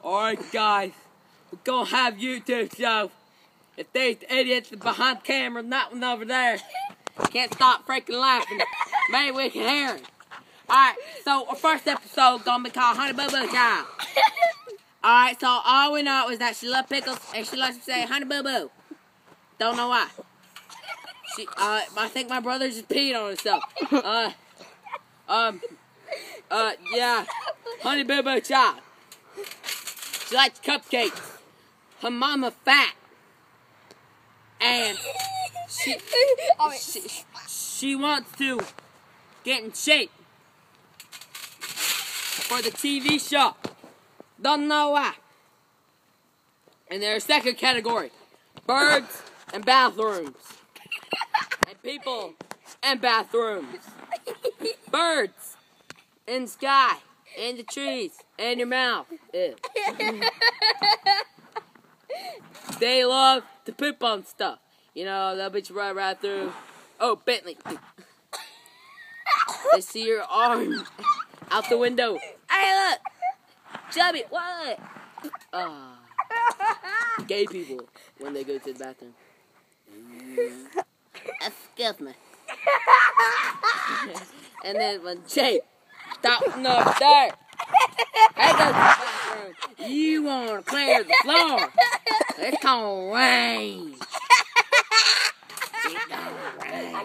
Alright guys, we're gonna have YouTube show. If these idiots behind the camera, that one over there, can't stop freaking laughing, maybe we can hear it. Alright, so our first episode gonna be called Honey Boo Boo Child. Alright, so all we know is that she loves pickles and she likes to say Honey Boo Boo. Don't know why. I think my brother just peed on himself. Yeah, Honey Boo Boo Child. She likes cupcakes. Her mama fat. And she wants to get in shape for the TV show. Don't know why. And there's a second category. Birds and bathrooms. And people and bathrooms. Birds in the sky. In the trees. In your mouth. Ew. They love to poop on stuff. You know, they'll bitch right through. Oh, Bentley. They see your arm out the window. Hey, look! Chubby, what? Gay people when they go to the bathroom. Excuse me. And then when Jake stops up there, hey, goes to the bathroom. You want to clear the floor? It's gonna rain. It's gonna rain.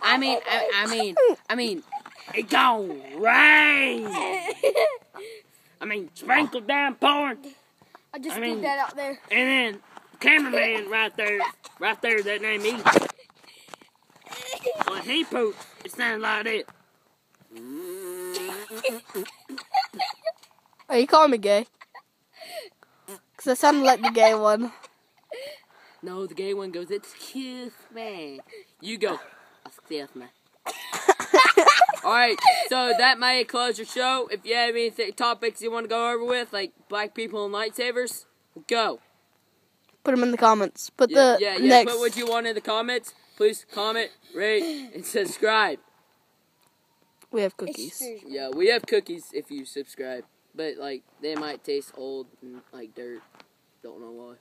I mean, it's gonna rain. I mean, sprinkle down pouring. I just put that out there. And then cameraman right there, that name me. When he poops, it sounds like that. Are you calling me gay? Because I sounded like the gay one. No, the gay one goes, excuse me. You go, excuse me. Alright, so that might close your show. If you have any topics you want to go over with, like black people and lightsabers, go. Put them in the comments. Put Yeah, next. put what you want in the comments. Please comment, rate, and subscribe. We have cookies. Yeah, we have cookies if you subscribe. But, like, they might taste old and, like, dirt. Don't know why.